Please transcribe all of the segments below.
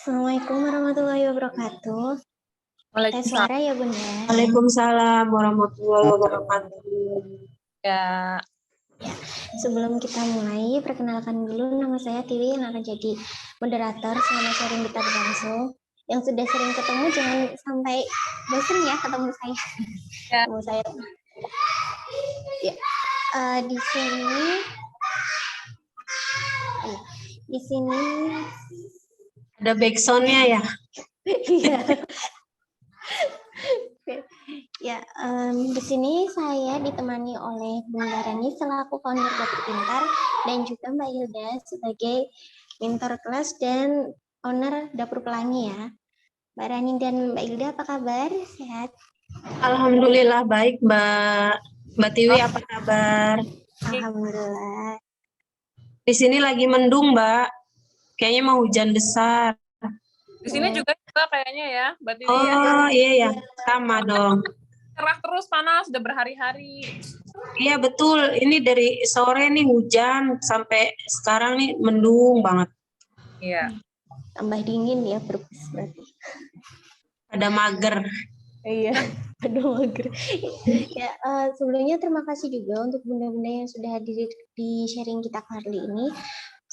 Assalamualaikum warahmatullahi wabarakatuh. Tes Waalaikumsalam. suara ya Bunda. Waalaikumsalam warahmatullahi wabarakatuh. Ya, Sebelum kita mulai, perkenalkan dulu nama saya Tiwi yang akan jadi moderator selama sharing kita berlangsung. Yang sudah sering ketemu jangan sampai bosan ya ketemu saya. Ya. Ketemu saya. Ya. Di sini Ada backsound-nya ya? Iya. Ya, di sini saya ditemani oleh Bunda Rani selaku founder Dapur Pintar dan juga Mbak Hilda sebagai mentor kelas dan owner Dapur Pelangi ya. Mbak Rani dan Mbak Hilda apa kabar? Sehat? Alhamdulillah baik Mbak. Mbak Tiwi apa kabar? Alhamdulillah. Di sini lagi mendung Mbak. Kayaknya mau hujan besar. di sini juga kayaknya ya, Mbak Tiwi ya. Oh iya ya, sama dong. Cerah terus panas, udah berhari-hari. Iya betul, ini dari sore nih hujan sampai sekarang nih mendung banget. Iya. Tambah dingin ya berarti. Ada mager. Iya, aduh mager. Ya, sebelumnya terima kasih juga untuk bunda-bunda yang sudah hadir di sharing kita kali ini.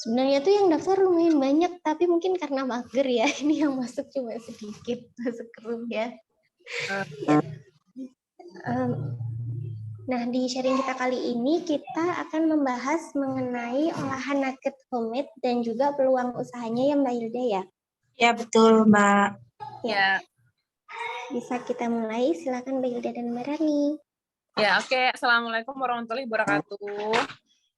Sebenarnya tuh yang daftar lumayan banyak, tapi mungkin karena mager ya, ini yang masuk cuma sedikit, masuk grup ya. Nah, di sharing kita kali ini, kita akan membahas mengenai olahan nugget homemade dan juga peluang usahanya ya Mbak Hilda ya? Ya betul Mbak. Ya. Bisa kita mulai, silakan Mbak Hilda dan Mbak Rani. Ya, oke. Assalamualaikum warahmatullahi wabarakatuh.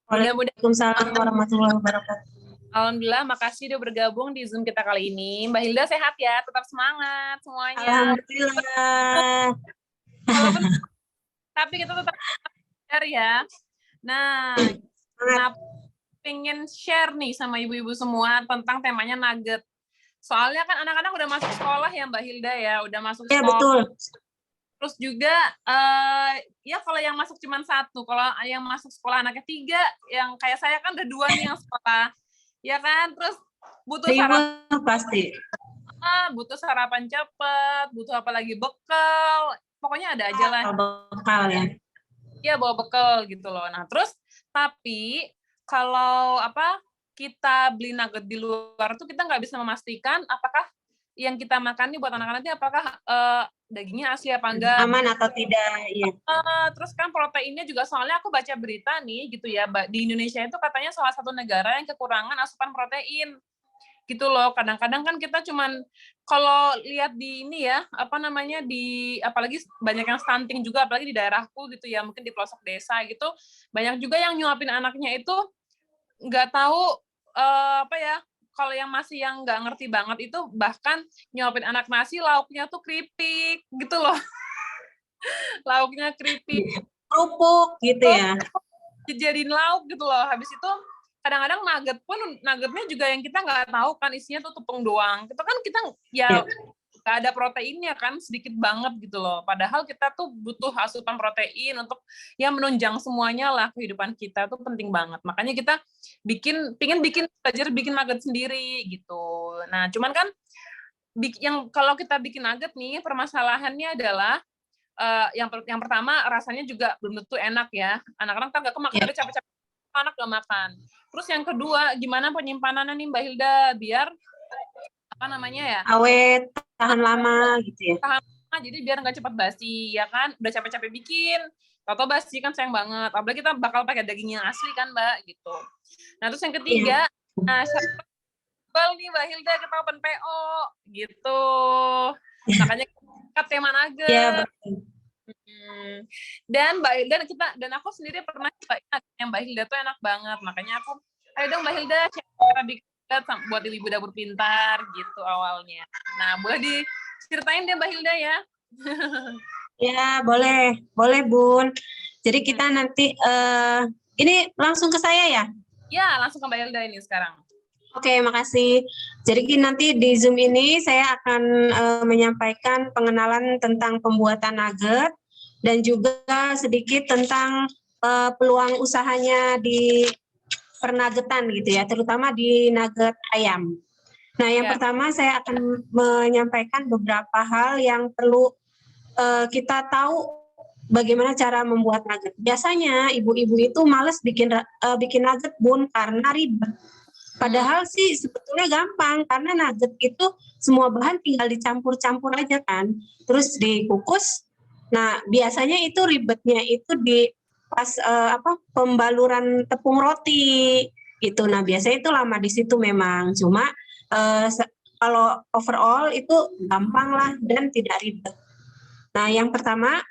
Waalaikumsalam warahmatullahi wabarakatuh. Alhamdulillah, makasih udah bergabung di Zoom kita kali ini. Mbak Hilda sehat ya, tetap semangat semuanya. Alhamdulillah. Walaupun, tapi kita tetap share ya. Nah, kenapa pengen share nih sama ibu-ibu semua tentang temanya nugget. Soalnya kan anak-anak udah masuk sekolah ya Mbak Hilda ya, udah masuk sekolah. Ya betul. Terus juga ya kalau yang masuk cuma satu, kalau yang masuk sekolah anaknya 3, yang kayak saya kan ada 2 nih yang sekolah, ya kan. Terus butuh sarapan pasti. Butuh sarapan cepat, butuh apa lagi bekal, pokoknya ada aja lah. Bekal ya. Iya bawa bekal gitu loh. Nah terus tapi kalau kita beli nugget di luar tuh kita nggak bisa memastikan apakah yang kita makan nih buat anak-anak ini apakah dagingnya asli apa enggak, aman atau tidak ya. Terus kan proteinnya juga, soalnya aku baca berita nih gitu ya, di Indonesia itu katanya salah satu negara yang kekurangan asupan protein gitu loh. Kadang-kadang kan kita cuman kalau lihat di ini ya di apalagi banyak yang stunting juga, apalagi di daerahku gitu ya, mungkin di pelosok desa gitu banyak juga yang nyuapin anaknya itu nggak tahu kalau yang masih yang nggak ngerti banget itu bahkan nyuapin anak nasi lauknya tuh keripik gitu loh. Lauknya keripik, kerupuk gitu ya, dijadiin lauk gitu loh. Habis itu kadang-kadang nuggetnya juga yang kita nggak tahu kan isinya tuh tepung doang. Itu kan kita ya nggak ada proteinnya kan, sedikit banget gitu loh. Padahal kita tuh butuh asupan protein untuk ya menunjang semuanya lah, kehidupan kita tuh penting banget. Makanya kita belajar bikin nugget sendiri gitu. Nah cuman kan kalau kita bikin nugget nih permasalahannya adalah yang pertama rasanya juga belum tentu enak ya. Anak-anak kan nggak kemakan, udah capek-capek anak gak makan. Terus yang kedua, gimana penyimpanannya nih Mbak Hilda biar awet, tahan lama gitu ya. Tahan lama, jadi biar nggak cepat basi ya kan. Udah capek-capek bikin, atau basi kan sayang banget. Apalagi kita bakal pakai daging yang asli kan Mbak gitu. Nah terus yang ketiga, nih Mbak Hilda kita open PO gitu. Makanya kita tema nugget. Iya betul. Dan Mbak Hilda dan aku sendiri pernah yang Mbak Hilda tuh enak banget, makanya aku ayo dong Mbak Hilda cara bikin buat ibu dapur pintar gitu awalnya. Nah boleh diceritain deh Mbak Hilda ya. Ya boleh Bun. Jadi kita nanti ini langsung ke saya ya? Ya langsung ke Mbak Hilda ini sekarang. Oke, makasih. Jadi nanti di Zoom ini saya akan menyampaikan pengenalan tentang pembuatan nugget dan juga sedikit tentang peluang usahanya di pernagetan gitu ya, terutama di nugget ayam. Nah, yang Ya. pertama saya akan menyampaikan beberapa hal yang perlu kita tahu bagaimana cara membuat nugget. Biasanya ibu-ibu itu males bikin nugget, Bun, karena ribet. Padahal sih sebetulnya gampang, karena nugget itu semua bahan tinggal dicampur-campur aja kan, terus dikukus. Nah, biasanya itu ribetnya itu di pas pembaluran tepung roti gitu. Nah, biasanya itu lama di situ memang. Cuma kalau overall itu gampang lah dan tidak ribet. Nah, yang pertama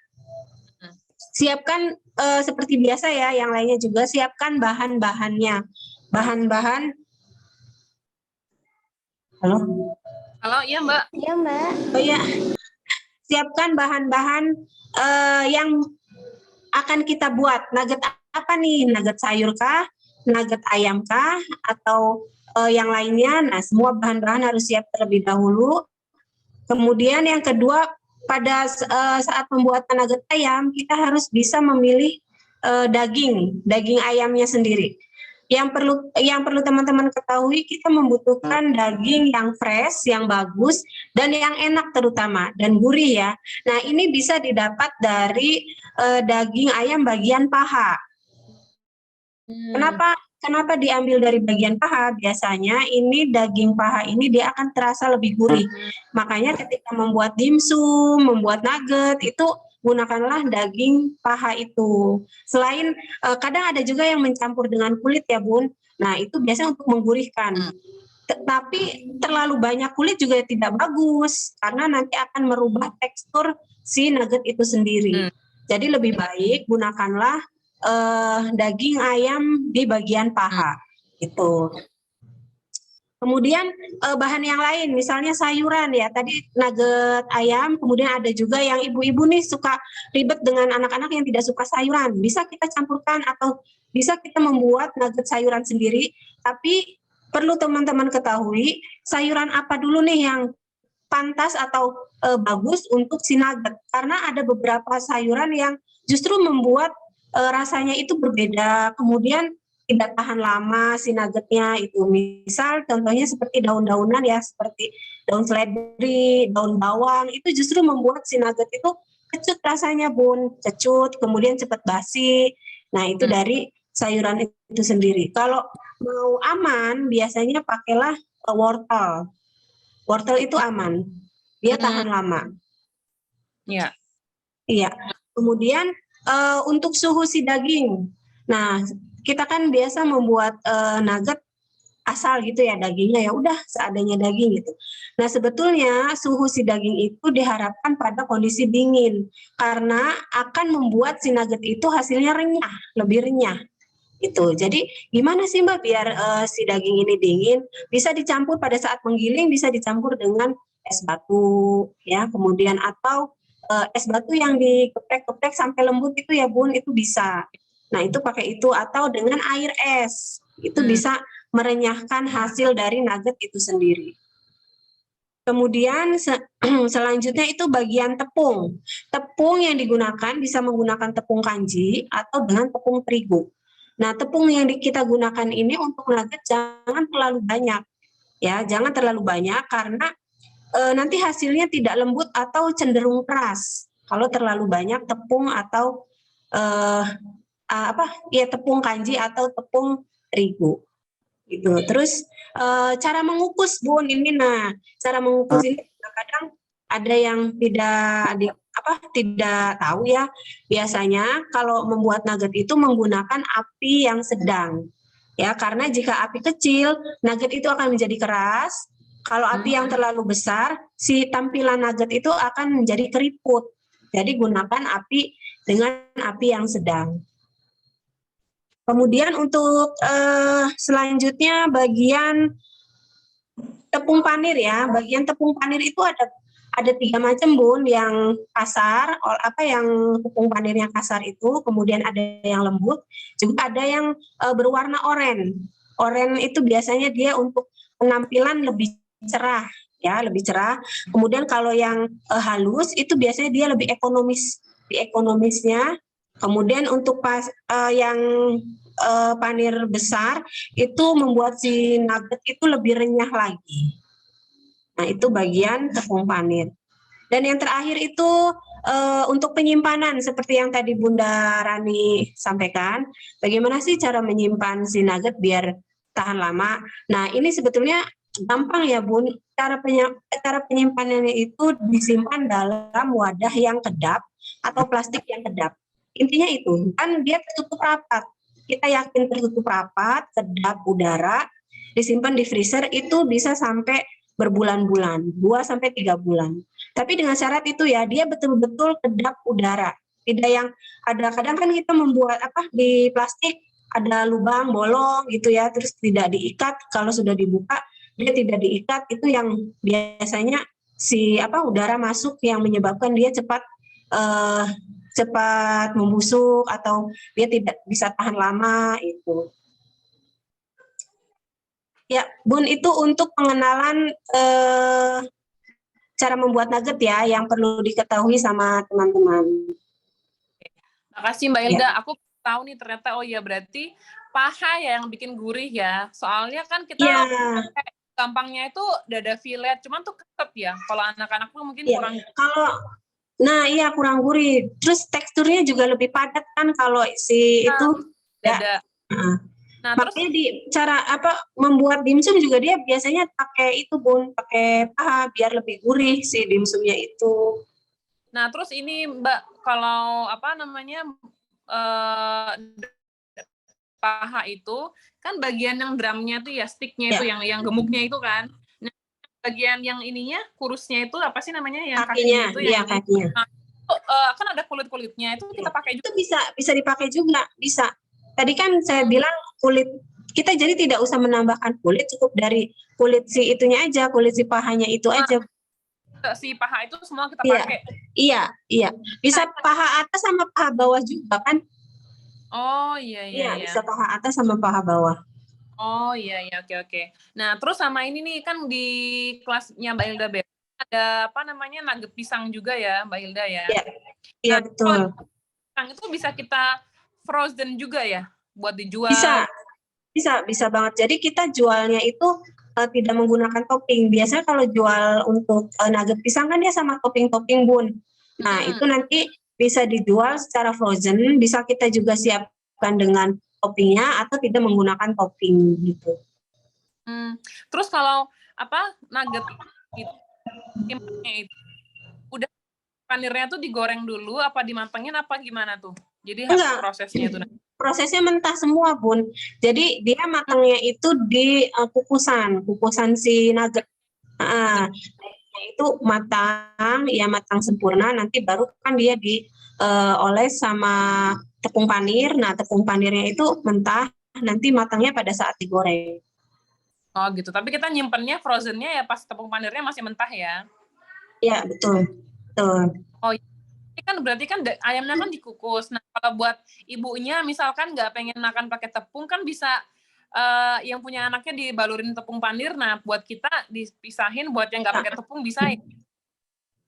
siapkan seperti biasa ya, yang lainnya juga siapkan bahan-bahannya. Bahan-bahan. Halo. Halo, iya Mbak. Iya, Mbak. Oh ya, siapkan bahan-bahan yang akan kita buat. Nugget apa nih? Nugget sayur kah? Nugget ayam kah? Atau yang lainnya? Nah, semua bahan-bahan harus siap terlebih dahulu. Kemudian yang kedua, pada saat pembuatan nugget ayam, kita harus bisa memilih daging ayamnya sendiri. Yang perlu teman-teman ketahui, kita membutuhkan daging yang fresh, yang bagus, dan yang enak terutama, dan gurih ya. Nah, ini bisa didapat dari daging ayam bagian paha. Kenapa diambil dari bagian paha? Biasanya ini daging paha ini dia akan terasa lebih gurih. Makanya ketika membuat dimsum, membuat nugget itu gunakanlah daging paha itu. Selain kadang ada juga yang mencampur dengan kulit ya, Bun. Nah, itu biasanya untuk menggurihkan. Tapi terlalu banyak kulit juga tidak bagus karena nanti akan merubah tekstur si nugget itu sendiri. Jadi lebih baik gunakanlah daging ayam di bagian paha gitu. Kemudian bahan yang lain, misalnya sayuran ya, tadi nugget ayam, kemudian ada juga yang ibu-ibu nih suka ribet dengan anak-anak yang tidak suka sayuran. Bisa kita campurkan atau bisa kita membuat nugget sayuran sendiri, tapi perlu teman-teman ketahui sayuran apa dulu nih yang pantas atau bagus untuk si nugget. Karena ada beberapa sayuran yang justru membuat rasanya itu berbeda, kemudian tidak tahan lama si nuggetnya itu. Misal contohnya seperti daun-daunan ya, seperti daun seledri, daun bawang, itu justru membuat si nugget itu kecut rasanya, Bun, kecut, kemudian cepat basi. Nah, itu dari sayuran itu sendiri. Kalau mau aman, biasanya pakailah wortel. Wortel itu aman, dia tahan lama. Iya. Iya. Kemudian untuk suhu si daging. Nah, kita kan biasa membuat nugget asal gitu ya, dagingnya ya udah seadanya daging gitu. Nah, sebetulnya suhu si daging itu diharapkan pada kondisi dingin karena akan membuat si nugget itu hasilnya renyah, lebih renyah. Itu. Jadi gimana sih Mbak biar si daging ini dingin? Bisa dicampur pada saat menggiling, bisa dicampur dengan es batu ya, kemudian atau es batu yang dikeprek-keprek sampai lembut itu ya Bun, itu bisa. Nah, itu pakai itu atau dengan air es. Itu bisa merenyahkan hasil dari nugget itu sendiri. Kemudian selanjutnya itu bagian tepung. Tepung yang digunakan bisa menggunakan tepung kanji atau dengan tepung terigu. Nah, tepung yang kita gunakan ini untuk nugget jangan terlalu banyak. Ya, jangan terlalu banyak karena nanti hasilnya tidak lembut atau cenderung keras. Kalau terlalu banyak tepung atau tepung kanji atau tepung terigu. Gitu. Terus cara mengukus, Bun, ini cara mengukus ini kadang ada yang tidak tahu ya. Biasanya kalau membuat nugget itu menggunakan api yang sedang. Ya, karena jika api kecil, nugget itu akan menjadi keras. Kalau api yang terlalu besar, si tampilan nugget itu akan menjadi keriput. Jadi gunakan api dengan api yang sedang. Kemudian untuk selanjutnya bagian tepung panir ya. Bagian tepung panir itu ada 3 macam, Bun, yang kasar, yang tepung panirnya kasar itu, kemudian ada yang lembut, juga ada yang berwarna oranye. Oranye itu biasanya dia untuk penampilan lebih cerah ya, lebih cerah. Kemudian kalau yang halus itu biasanya dia lebih ekonomisnya. Kemudian untuk yang panir besar itu membuat si nugget itu lebih renyah lagi. Nah, itu bagian tepung panir. Dan yang terakhir itu untuk penyimpanan seperti yang tadi Bunda Rani sampaikan, bagaimana sih cara menyimpan si nugget biar tahan lama? Nah, ini sebetulnya gampang ya Bun. Cara penyimpanannya itu disimpan dalam wadah yang kedap atau plastik yang kedap. Intinya itu, kan dia tertutup rapat. Kita yakin tertutup rapat, kedap udara, disimpan di freezer itu bisa sampai berbulan-bulan, 2 sampai 3 bulan. Tapi dengan syarat itu ya, dia betul-betul kedap udara. Tidak yang ada kadang kan kita membuat di plastik ada lubang bolong gitu ya, terus tidak diikat. Kalau sudah dibuka dia tidak diikat, itu yang biasanya udara masuk yang menyebabkan dia cepat membusuk atau dia tidak bisa tahan lama itu. Ya, Bun, itu untuk pengenalan cara membuat nugget ya, yang perlu diketahui sama teman-teman. Makasih Mbak Hilda, aku tahu nih ternyata berarti paha ya yang bikin gurih ya. Soalnya kan kita gampangnya itu dada fillet, cuman tuh ketet ya. Kalau anak-anak tuh mungkin kurang. Kurang gurih. Terus teksturnya juga lebih padat kan kalau itu dada. Nah, makanya cara membuat dimsum juga dia biasanya pakai itu Bun, pakai paha biar lebih gurih si dimsumnya itu. Nah, terus ini Mbak, kalau paha itu kan bagian yang drumnya tuh ya, sticknya itu yang gemuknya itu kan. Nah, bagian yang ininya kurusnya itu apa sih namanya, yang kakinya itu yang kakinya. Kan ada kulit-kulitnya itu kita pakai juga. Itu bisa dipakai juga, bisa. Tadi kan saya bilang kulit kita jadi tidak usah menambahkan kulit, cukup dari kulit si itunya aja, kulit si pahanya itu aja. Si paha itu semua kita pakai. Iya. Bisa paha atas sama paha bawah juga kan? Oh iya. Bisa paha atas sama paha bawah. Oh iya, oke. Nah, terus sama ini nih kan di kelasnya Mbak Hilda ada nugget pisang juga ya, Mbak Hilda ya. Iya, betul. Pisang itu bisa kita frozen juga ya buat dijual. Bisa banget. Jadi kita jualnya itu tidak menggunakan topping. Biasanya kalau jual untuk nugget pisang kan dia sama topping-topping Bun. Nah, itu nanti bisa dijual secara frozen, bisa kita juga siapkan dengan toppingnya atau tidak menggunakan topping gitu. Terus kalau nugget itu udah panirnya tuh digoreng dulu apa dimantengin apa gimana tuh? Jadi prosesnya itu prosesnya mentah semua Bun. Jadi dia matangnya itu di kukusan si nugget. Itu matang sempurna, nanti baru kan dia dioles sama tepung panir. Nah, tepung panirnya itu mentah, nanti matangnya pada saat digoreng. Oh gitu, tapi kita nyimpennya frozennya ya pas tepung panirnya masih mentah ya? Iya, betul. Oh, ini kan berarti kan ayamnya kan dikukus. Nah, kalau buat ibunya misalkan nggak pengen makan pakai tepung kan bisa yang punya anaknya dibalurin tepung panir. Nah, buat kita dipisahin, buat yang nggak pakai tepung bisa ya?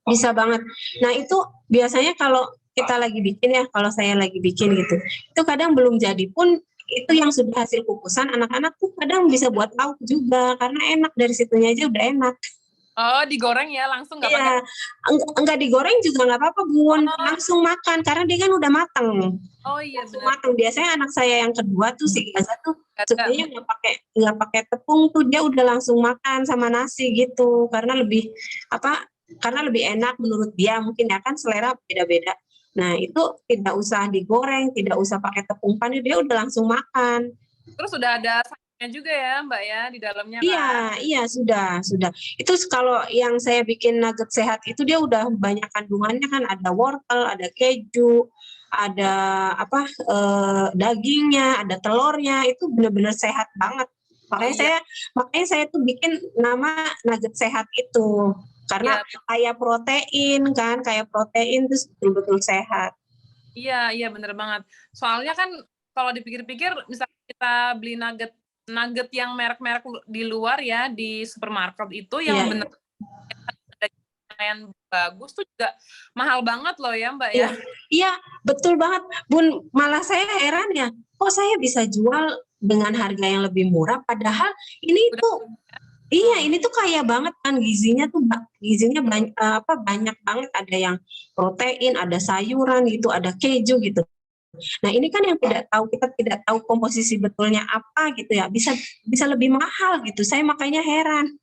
Bisa banget. Nah, itu biasanya kalau kita lagi bikin ya, kalau saya lagi bikin gitu, itu kadang belum jadi pun itu yang sudah hasil kukusan, anak-anak tuh kadang bisa buat lauk juga karena enak, dari situnya aja udah enak. Oh, digoreng ya langsung nggak pakai? Enggak digoreng juga nggak apa-apa Bun, langsung makan karena dia kan udah matang. Oh iya benar. Matang. Biasanya anak saya yang kedua tuh si Gaza tuh sukanya nggak pakai tepung tuh, dia udah langsung makan sama nasi gitu karena lebih enak menurut dia, mungkin ya kan selera beda-beda. Nah, itu tidak usah digoreng, tidak usah pakai tepung panir, dia udah langsung makan. Terus udah ada sayurnya juga ya Mbak ya di dalamnya kan? Iya, sudah. Itu kalau yang saya bikin nugget sehat itu dia udah banyak kandungannya kan, ada wortel, ada keju, ada dagingnya, ada telurnya, itu benar-benar sehat banget. Makanya saya tuh bikin nama nugget sehat itu. Karena kayak protein terus betul-betul sehat. Iya bener banget. Soalnya kan kalau dipikir-pikir, misalnya kita beli nugget yang merek-merek di luar ya, di supermarket itu yang bener yang bagus tuh juga mahal banget loh ya Mbak ya. Iya, betul banget Bun. Malah saya heran ya, kok saya bisa jual dengan harga yang lebih murah padahal ini tuh Iya, ini tuh kaya banget kan gizinya tuh gizinya banyak banyak banget, ada yang protein, ada sayuran gitu, ada keju gitu. Nah, ini kan yang kita tidak tahu komposisi betulnya apa gitu ya, bisa bisa lebih mahal gitu. Saya makanya heran.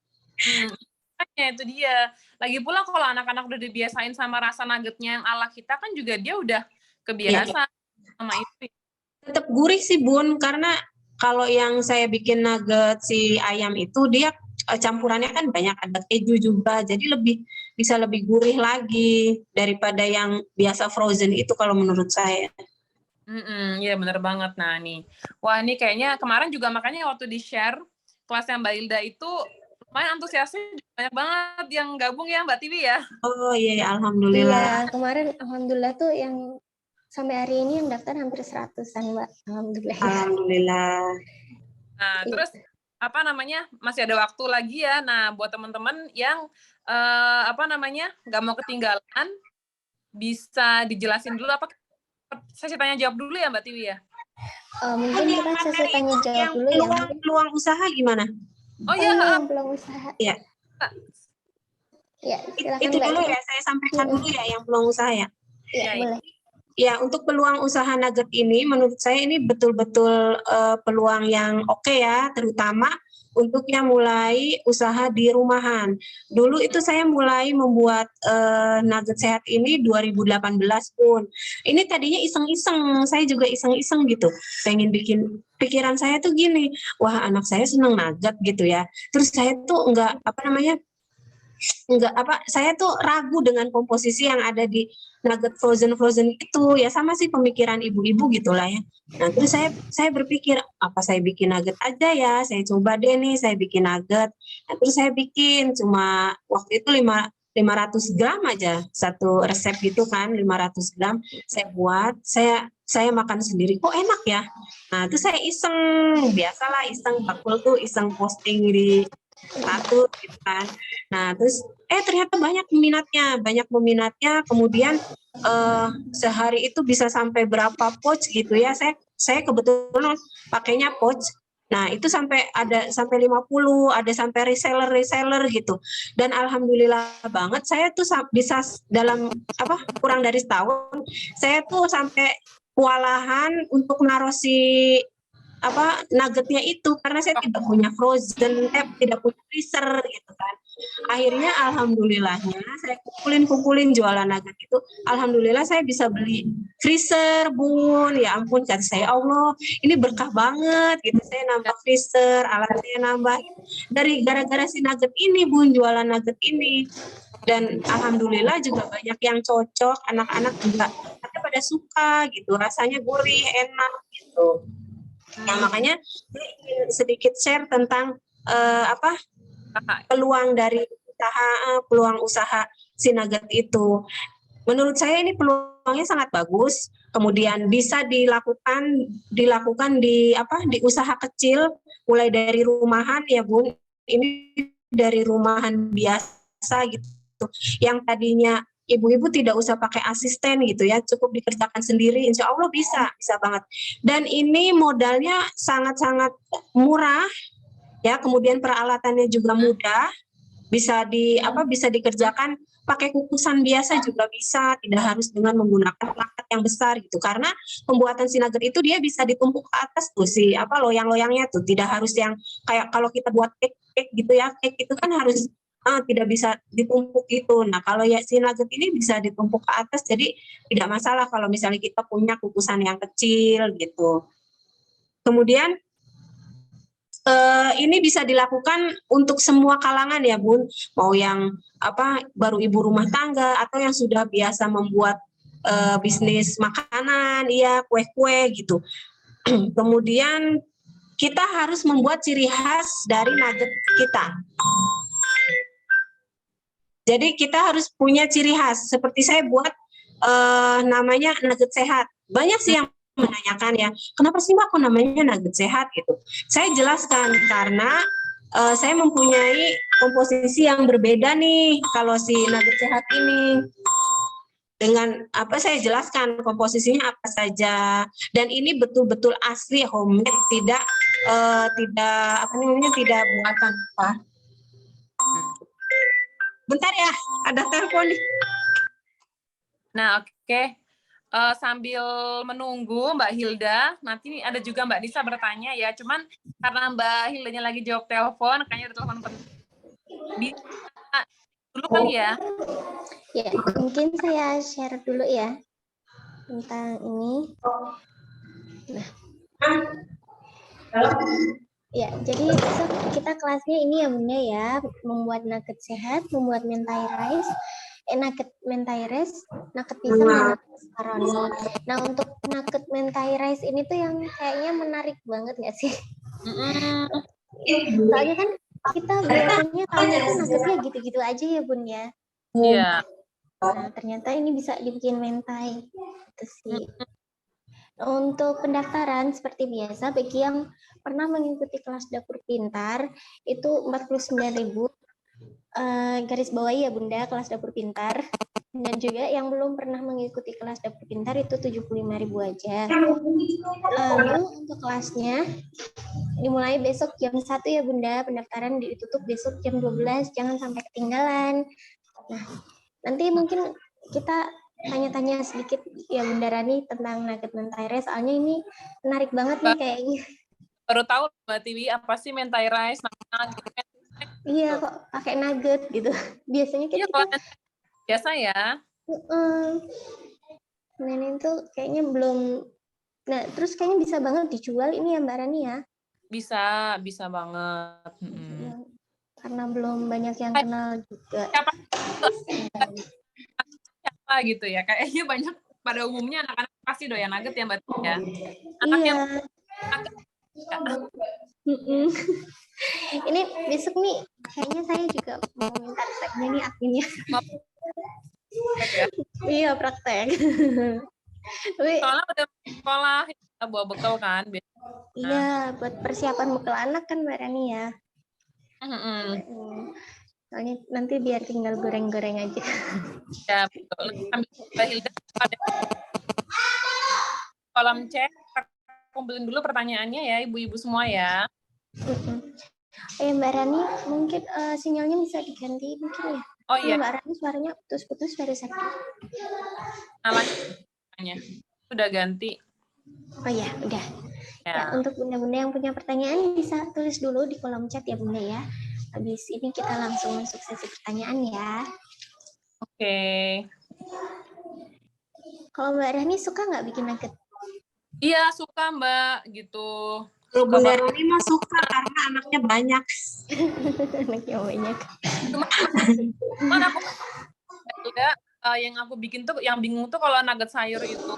Makanya itu dia. Lagi pula kalau anak-anak udah dibiasain sama rasa nuggetnya yang ala kita kan juga dia udah kebiasa sama itu. Tetap gurih sih Bun, karena kalau yang saya bikin nugget si ayam itu dia campurannya kan banyak, ada keju juga, jadi bisa lebih gurih lagi daripada yang biasa frozen itu kalau menurut saya. Iya bener banget. Nah nih, wah ini kayaknya kemarin juga makanya waktu di-share kelasnya Mbak Hilda itu lumayan antusiasnya banyak banget yang gabung ya Mbak Tiwi ya. Oh iya, alhamdulillah. Iya, kemarin alhamdulillah tuh yang sampai hari ini yang daftar hampir 100-an, Mbak. Alhamdulillah. Alhamdulillah. Nah, terus apa namanya? Masih ada waktu lagi ya. Nah, buat teman-teman yang nggak mau ketinggalan, bisa dijelasin dulu apa sesi tanya jawab dulu ya Mbak Tiwi ya? Mungkin kita sesi tanya jawab dulu ya. Peluang usaha gimana? Oh iya, yang peluang usaha. Iya. Ya, silakan Itu Mbak. dulu ya, saya sampaikan dulu ya yang peluang usaha ya. Iya, boleh. Ya, untuk peluang usaha nugget ini, menurut saya ini betul-betul peluang yang oke ya, terutama untuk yang mulai usaha di rumahan. Dulu itu saya mulai membuat nugget sehat ini 2018 Pun. Ini tadinya iseng-iseng, saya juga iseng-iseng gitu, pengen bikin. Pikiran saya tuh gini, wah anak saya seneng nugget gitu ya. Terus saya tuh saya tuh ragu dengan komposisi yang ada di nugget frozen itu, ya sama sih pemikiran ibu-ibu gitulah ya. Nah terus saya berpikir apa saya bikin nugget aja ya, saya coba deh nih saya bikin nugget. Nah, terus saya bikin cuma waktu itu 500 gram aja satu resep gitu kan, 500 gram saya buat, saya makan sendiri, kok enak ya. Nah terus saya iseng, biasalah iseng bakul tuh iseng posting di status gitu kan. Nah terus ternyata banyak peminatnya, kemudian sehari itu bisa sampai berapa pouch gitu ya. Saya kebetulan pakainya pouch. Nah, itu sampai 50, ada sampai reseller gitu. Dan alhamdulillah banget saya tuh bisa dalam kurang dari setahun saya tuh sampai kewalahan untuk naruh si nuggetnya itu, karena saya tidak punya frozen, tidak punya freezer gitu kan. Akhirnya alhamdulillahnya saya kumpulin jualan nugget itu, alhamdulillah saya bisa beli freezer Bun. Ya ampun, kata saya, Allah ini berkah banget gitu, saya nambah freezer, alatnya nambah gitu. Dari gara-gara si nugget ini Bun, jualan nugget ini. Dan alhamdulillah juga banyak yang cocok, anak-anak juga pada suka gitu, rasanya gurih, enak gitu. Nah, makanya saya ingin sedikit share tentang peluang usaha si nugget itu. Menurut saya ini peluangnya sangat bagus. Kemudian bisa dilakukan di usaha kecil, mulai dari rumahan ya Bun. Ini dari rumahan biasa gitu. Yang tadinya ibu-ibu tidak usah pakai asisten gitu ya, cukup dikerjakan sendiri, insya Allah bisa banget. Dan ini modalnya sangat-sangat murah, ya. Kemudian peralatannya juga mudah, bisa dikerjakan pakai kukusan biasa juga bisa, tidak harus dengan menggunakan perangkat yang besar gitu. Karena pembuatan si nugget itu dia bisa ditumpuk ke atas tuh si loyang-loyangnya tuh, tidak harus yang kayak kalau kita buat cake gitu ya, cake itu kan harus tidak bisa ditumpuk gitu. Nah, kalau ya si nugget ini bisa ditumpuk ke atas, jadi tidak masalah kalau misalnya kita punya kukusan yang kecil gitu. Kemudian ini bisa dilakukan untuk semua kalangan ya Bun, mau yang baru ibu rumah tangga atau yang sudah biasa membuat bisnis makanan, ya kue-kue gitu. Kemudian kita harus membuat ciri khas dari nugget kita. Jadi kita harus punya ciri khas. Seperti saya buat namanya nugget sehat. Banyak sih yang menanyakan ya, kenapa sih Mbak kok namanya nugget sehat gitu. Saya jelaskan karena saya mempunyai komposisi yang berbeda nih kalau si nugget sehat ini. Dengan saya jelaskan komposisinya apa saja, dan ini betul-betul asli homemade, tidak buatan Bentar ya, ada telepon nih. Nah, oke. Sambil menunggu Mbak Hilda, nanti ada juga Mbak Nisa bertanya ya. Cuman karena Mbak Hildanya lagi jawab telepon, kayaknya ada telepon penting. Bisa dulu kali ya. Ya, mungkin saya share dulu ya tentang ini. Nah, ya, jadi besok kita kelasnya ini ya Bunda ya, membuat nugget sehat, membuat mentai rice, nugget mentai rice, nugget pisang, dan nugget macaroni. Nah, untuk nugget mentai rice ini tuh yang kayaknya menarik banget nggak sih? Soalnya kan kita biasanya tahunya tuh nuggetnya gitu-gitu aja ya Bun ya. Iya. Nah, ternyata ini bisa dibikin mentai. Itu sih. Untuk pendaftaran seperti biasa bagi yang pernah mengikuti kelas dapur pintar itu 49.000, garis bawahi ya Bunda kelas dapur pintar, dan juga yang belum pernah mengikuti kelas dapur pintar itu 75.000 aja. Lalu untuk kelasnya dimulai besok jam 1 ya Bunda, pendaftaran ditutup besok jam 12, jangan sampai ketinggalan. Nah, nanti mungkin kita tanya-tanya sedikit ya Bunda Rani tentang nugget mentai rice, soalnya ini menarik banget nih kayaknya. Baru tahu Mbak Tiwi apa sih mentai rice? Iya kok pakai nugget gitu. Biasanya kan Iya, kita biasa ya. Nah itu kayaknya belum. Nah terus kayaknya bisa banget dijual ini ya Mbak Rani ya. Bisa banget. Ya, karena belum banyak yang kenal juga. Siapa gitu ya? Kayaknya banyak pada umumnya anak-anak pasti doyan nugget ya Mbak Tiwi ya. Iya. Nugget. Ini besok nih kayaknya saya juga mau minta resepnya nih adminnya. Iya praktek. Tapi soalnya udah sekolah bawa bekal kan. Iya buat persiapan bekal anak kan Mbak Rani ya. Soalnya nanti biar tinggal goreng-goreng aja. Ya betul. Mbak Hilda ada kolom chat, kumpulin dulu pertanyaannya ya ibu-ibu semua ya. Mbak Rani mungkin sinyalnya bisa diganti mungkin ya. Oh iya. Mbak Rani suaranya putus-putus dari sakit. Namanya udah ganti. Oh iya, udah. Ya. Ya, untuk bunda-bunda yang punya pertanyaan bisa tulis dulu di kolom chat ya Bunda ya. Habis ini kita langsung masuk sesi pertanyaan ya. Oke. Kalau Mbak Rani suka nggak bikin nugget? Iya, suka Mbak, gitu. Kalau Bunda Rani mah suka karena anaknya banyak. Anaknya banyak. Cuman aku yang aku bikin tuh, yang bingung tuh kalau nugget sayur itu.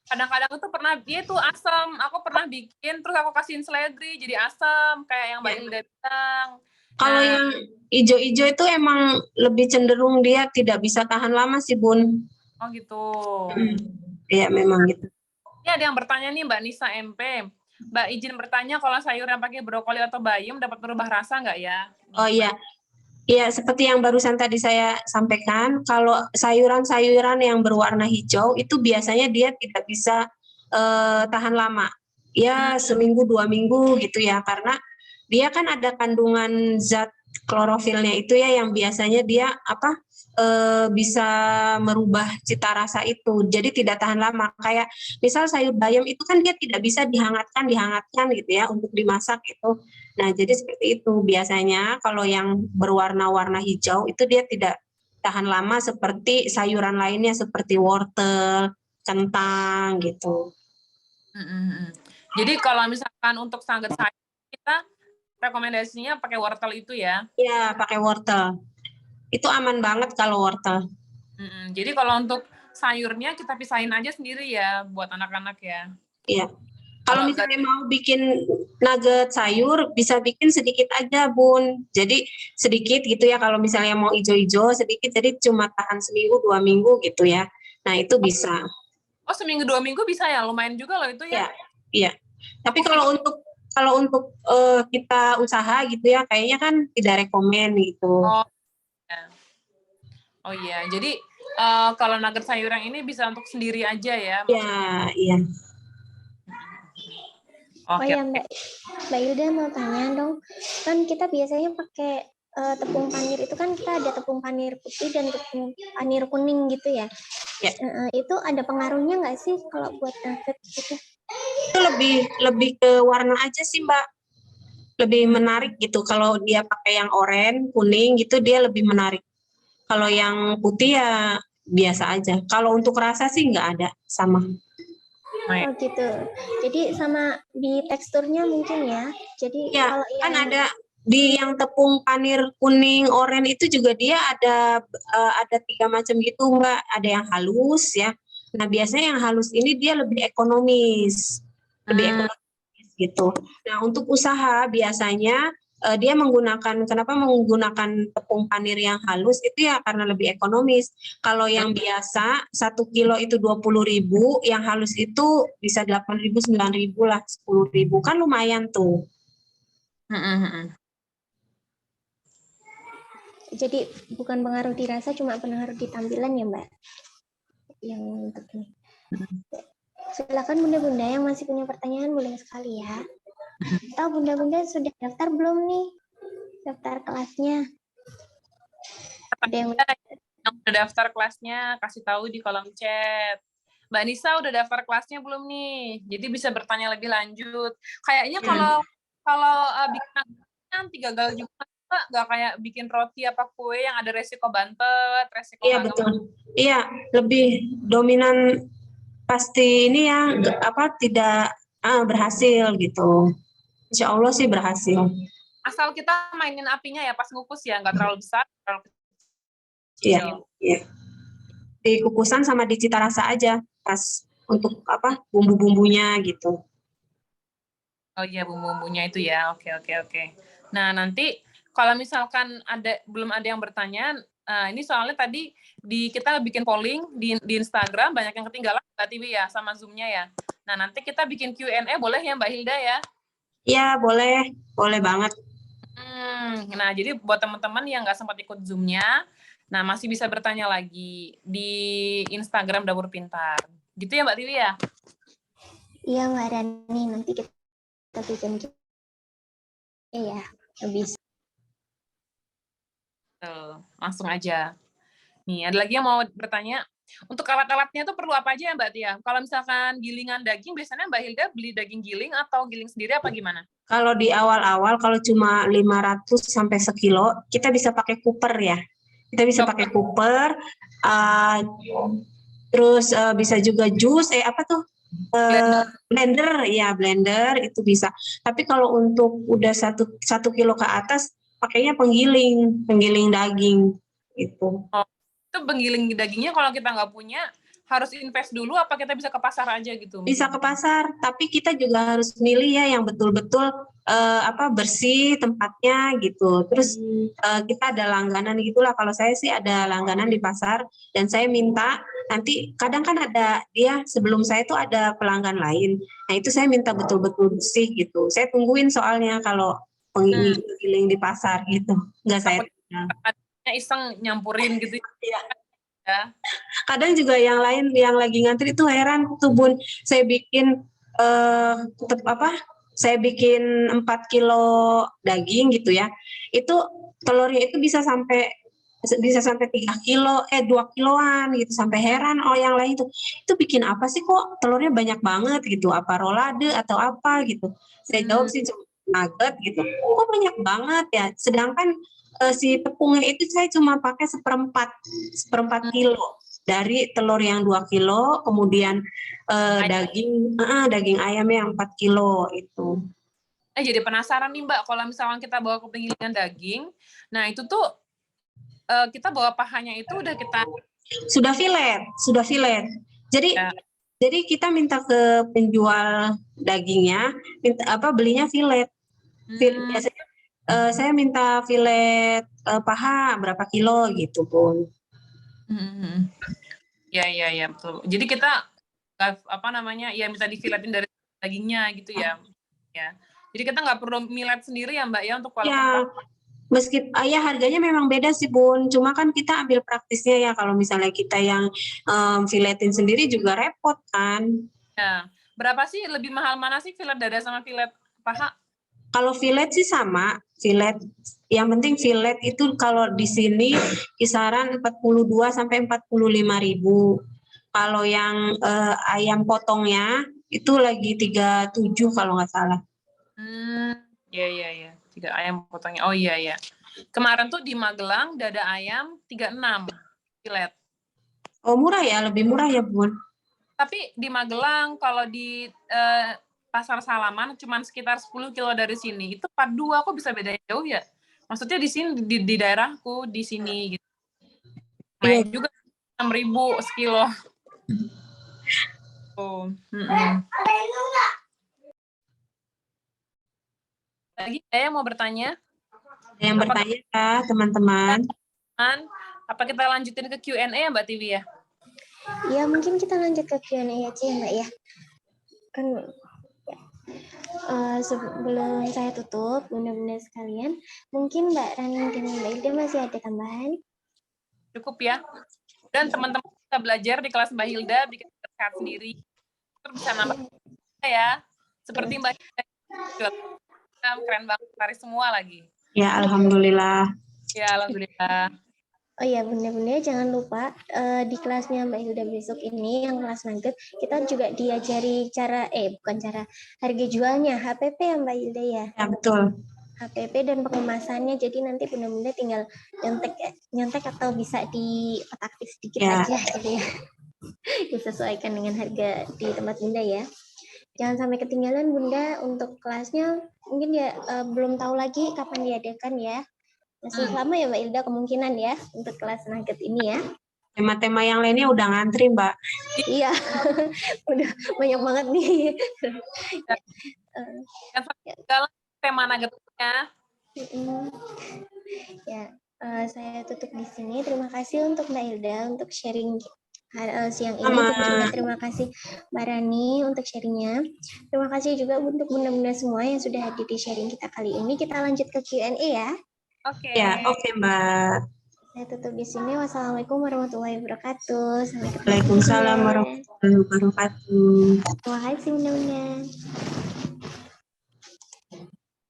Kadang-kadang tuh pernah, dia tuh asam. Aku pernah bikin, terus aku kasihin seledri, jadi asam. Kayak yang Mbak Hilda bilang. Kalau yang ijo-ijo itu emang lebih cenderung dia tidak bisa tahan lama sih, Bun. Oh gitu. Iya, memang gitu. Ini ada yang bertanya nih Mbak Nisa MP. Mbak izin bertanya kalau sayur yang pakai brokoli atau bayam dapat berubah rasa nggak ya? Oh iya. Iya, seperti yang barusan tadi saya sampaikan, kalau sayuran-sayuran yang berwarna hijau itu biasanya dia tidak bisa tahan lama. Ya, seminggu 2 minggu gitu ya, karena dia kan ada kandungan zat klorofilnya itu ya yang biasanya dia bisa merubah cita rasa itu. Jadi tidak tahan lama. Kayak misal sayur bayam itu kan dia tidak bisa dihangatkan gitu ya untuk dimasak itu. Nah, jadi seperti itu. Biasanya kalau yang berwarna-warna hijau itu dia tidak tahan lama seperti sayuran lainnya seperti wortel, kentang gitu. Jadi kalau misalkan untuk nugget sayur kita rekomendasinya pakai wortel itu ya? Iya, pakai wortel. Itu aman banget kalau wortel. Jadi kalau untuk sayurnya kita pisahin aja sendiri ya buat anak-anak ya? Iya. Kalau misalnya mau bikin nugget sayur, bisa bikin sedikit aja, Bun. Jadi sedikit gitu ya, kalau misalnya mau ijo-ijo sedikit, jadi cuma tahan seminggu, 2 minggu gitu ya. Nah, itu bisa. Oh, seminggu 2 minggu bisa ya? Lumayan juga loh itu ya? Iya. Tapi kalau untuk kita usaha gitu ya, kayaknya kan tidak rekomen gitu. Oh iya, jadi kalau nugget sayur yang ini bisa untuk sendiri aja ya? Iya. Oh ya Mbak Hilda mau tanya dong, kan kita biasanya pakai tepung panir itu kan kita ada tepung panir putih dan tepung panir kuning gitu ya. Ya. Itu ada pengaruhnya nggak sih kalau buat nugget gitu? Itu lebih ke warna aja sih Mbak, lebih menarik gitu. Kalau dia pakai yang oranye, kuning gitu dia lebih menarik. Kalau yang putih ya biasa aja. Kalau untuk rasa sih nggak ada, sama. Oh gitu. Jadi sama di teksturnya mungkin ya. Jadi Ya, kalau kan yang ada di yang tepung panir kuning oranye itu juga dia ada 3 macam gitu Mbak. Ada yang halus ya. Nah biasanya yang halus ini dia lebih ekonomis, gitu. Nah untuk usaha biasanya dia kenapa menggunakan tepung panir yang halus itu ya karena lebih ekonomis. Kalau yang biasa 1 kilo itu 20.000, yang halus itu bisa 8.000, 9.000 lah, 10.000 kan lumayan tuh. jadi bukan pengaruh di rasa, cuma pengaruh di tampilan ya Mbak. Yang untuk ini. Silakan bunda-bunda yang masih punya pertanyaan boleh sekali ya. Tahu bunda-bunda sudah daftar belum nih? Daftar kelasnya. Ada yang udah daftar kelasnya, kasih tahu di kolom chat. Mbak Nisa udah daftar kelasnya belum nih? Jadi bisa bertanya lebih lanjut. Kayaknya kalau bikin nanti gagal juga, nggak kayak bikin roti apa kue yang ada resiko bantet, resiko Iya betul. Iya, lebih dominan pasti ini ya tidak berhasil gitu. Insya Allah sih berhasil. Asal kita mainin apinya ya pas ngukus ya, nggak terlalu besar, terlalu Iya, iya. Di kukusan sama di cita rasa aja pas untuk bumbu-bumbunya gitu. Oh iya bumbu-bumbunya itu ya. Oke. Nah nanti kalau misalkan belum ada yang bertanya, ini soalnya tadi kita bikin polling di Instagram, banyak yang ketinggalan Mbak Tiwi ya sama Zoom-nya ya. Nah nanti kita bikin Q&A boleh ya Mbak Hilda ya? Iya boleh banget. Nah jadi buat teman-teman yang nggak sempat ikut Zoom-nya, nah masih bisa bertanya lagi di Instagram Dapur Pintar. Gitu ya Mbak Tiwi ya? Iya Mbak Rani, nanti kita bikin ya habis. Langsung aja. Nih, ada lagi yang mau bertanya? Untuk alat-alatnya tuh perlu apa aja ya Mbak Tia? Kalau misalkan gilingan daging, biasanya Mbak Hilda beli daging giling atau giling sendiri apa gimana? Kalau di awal-awal, kalau cuma 500 sampai sekilo, kita bisa pakai cooper ya. Kita bisa pakai cooper, terus bisa juga jus, blender, ya blender itu bisa. Tapi kalau untuk udah 1 kilo ke atas, pakainya penggiling daging gitu. Itu penggiling dagingnya kalau kita nggak punya, harus invest dulu apa kita bisa ke pasar aja gitu? Bisa ke pasar, tapi kita juga harus milih ya yang betul-betul bersih tempatnya gitu. Terus kita ada langganan gitulah. Kalau saya sih ada langganan di pasar dan saya minta nanti kadang kan ada dia sebelum saya tuh ada pelanggan lain. Nah itu saya minta betul-betul bersih gitu. Saya tungguin soalnya kalau penggiling di pasar gitu. Enggak saya. Iseng nyampurin gitu. Iya. Ya. Kadang juga yang lain yang lagi ngantri itu heran tuh Bun, saya bikin saya bikin 4 kilo daging gitu ya, itu telurnya itu bisa sampai 3 kilo 2 kiloan gitu, sampai heran yang lain itu bikin apa sih kok telurnya banyak banget gitu, apa rolade atau apa gitu. Saya jawab sih nugget gitu, kok banyak banget ya, sedangkan si tepungnya itu saya cuma pakai seperempat kilo dari telur yang 2 kilo, kemudian daging ayamnya yang 4 kilo itu. Jadi penasaran nih Mbak, kalau misalkan kita bawa ke penggilingan daging, nah itu tuh kita bawa pahanya itu udah kita sudah filet. Jadi kita minta ke penjual dagingnya, belinya filet. Biasanya saya minta filet paha berapa kilo gitu Pun. Ya betul. Jadi kita minta difiletin dari dagingnya gitu ya. Ya. Jadi kita nggak perlu milet sendiri ya Mbak ya untuk ya. Harganya memang beda sih Bun, cuma kan kita ambil praktisnya ya, kalau misalnya kita yang filetin sendiri juga repot kan. Ya. Berapa sih lebih mahal mana sih filet dada sama filet paha? Kalau filet sih sama, Fillet. Yang penting fillet itu kalau di sini kisaran 42 sampai 45.000. Kalau yang ayam potongnya itu lagi 37 kalau nggak salah. Iya. 3 ayam potongnya. Oh iya. Kemarin tuh di Magelang dada ayam 36 filet. Oh murah ya, lebih murah ya Bun. Tapi di Magelang kalau di Pasar Salaman cuman sekitar 10 kilo dari sini. Itu 42 kok bisa bedanya jauh ya? Maksudnya di sini di daerahku di sini gitu. Main juga 6.000 sekilo. Oh. Lagi saya mau bertanya? Ada yang bertanya ya teman-teman? Apa kita lanjutin ke Q&A ya Mbak Tiwi ya? Ya, mungkin kita lanjut ke Q&A aja ya Mbak ya. Kan sebelum saya tutup, bunda-bunda sekalian, mungkin Mbak Rani dan Mbak Ilda masih ada tambahan? Cukup ya. Dan teman-teman bisa belajar di kelas Mbak Hilda, bikin sehat sendiri. Terus bisa nambah ya. Seperti Mbak Hilda. Keren banget, tarik semua lagi. Ya, alhamdulillah. Ya, alhamdulillah. Oh ya, bunda-bunda jangan lupa di kelasnya Mbak Hilda besok ini yang kelas nugget kita juga diajari cara bukan cara harga jualnya HPP ya Mbak Hilda ya. Ya betul. HPP dan pengemasannya, jadi nanti bunda-bunda tinggal nyontek atau bisa diotak-atik sedikit aja gitu ya. Disesuaikan dengan harga di tempat bunda ya. Jangan sampai ketinggalan bunda untuk kelasnya, mungkin ya belum tahu lagi kapan diadakan ya. Masih lama ya Mbak Ilda kemungkinan ya untuk kelas nugget ini ya. Tema-tema yang lainnya udah ngantri Mbak. Iya, udah banyak banget nih. Segala tema nuggetnya. Ya, saya tutup di sini. Terima kasih untuk Mbak Ilda untuk sharing siang ini. Dan juga terima kasih Mbak Rani untuk sharingnya. Terima kasih juga untuk bunda-bunda semua yang sudah hadir di sharing kita kali ini. Kita lanjut ke Q&A ya. Oke. Ya, oke Mbak. Saya tutup di sini. Wassalamualaikum warahmatullahi wabarakatuh. Waalaikumsalam warahmatullahi wabarakatuh. Terima kasih bunda-bunda.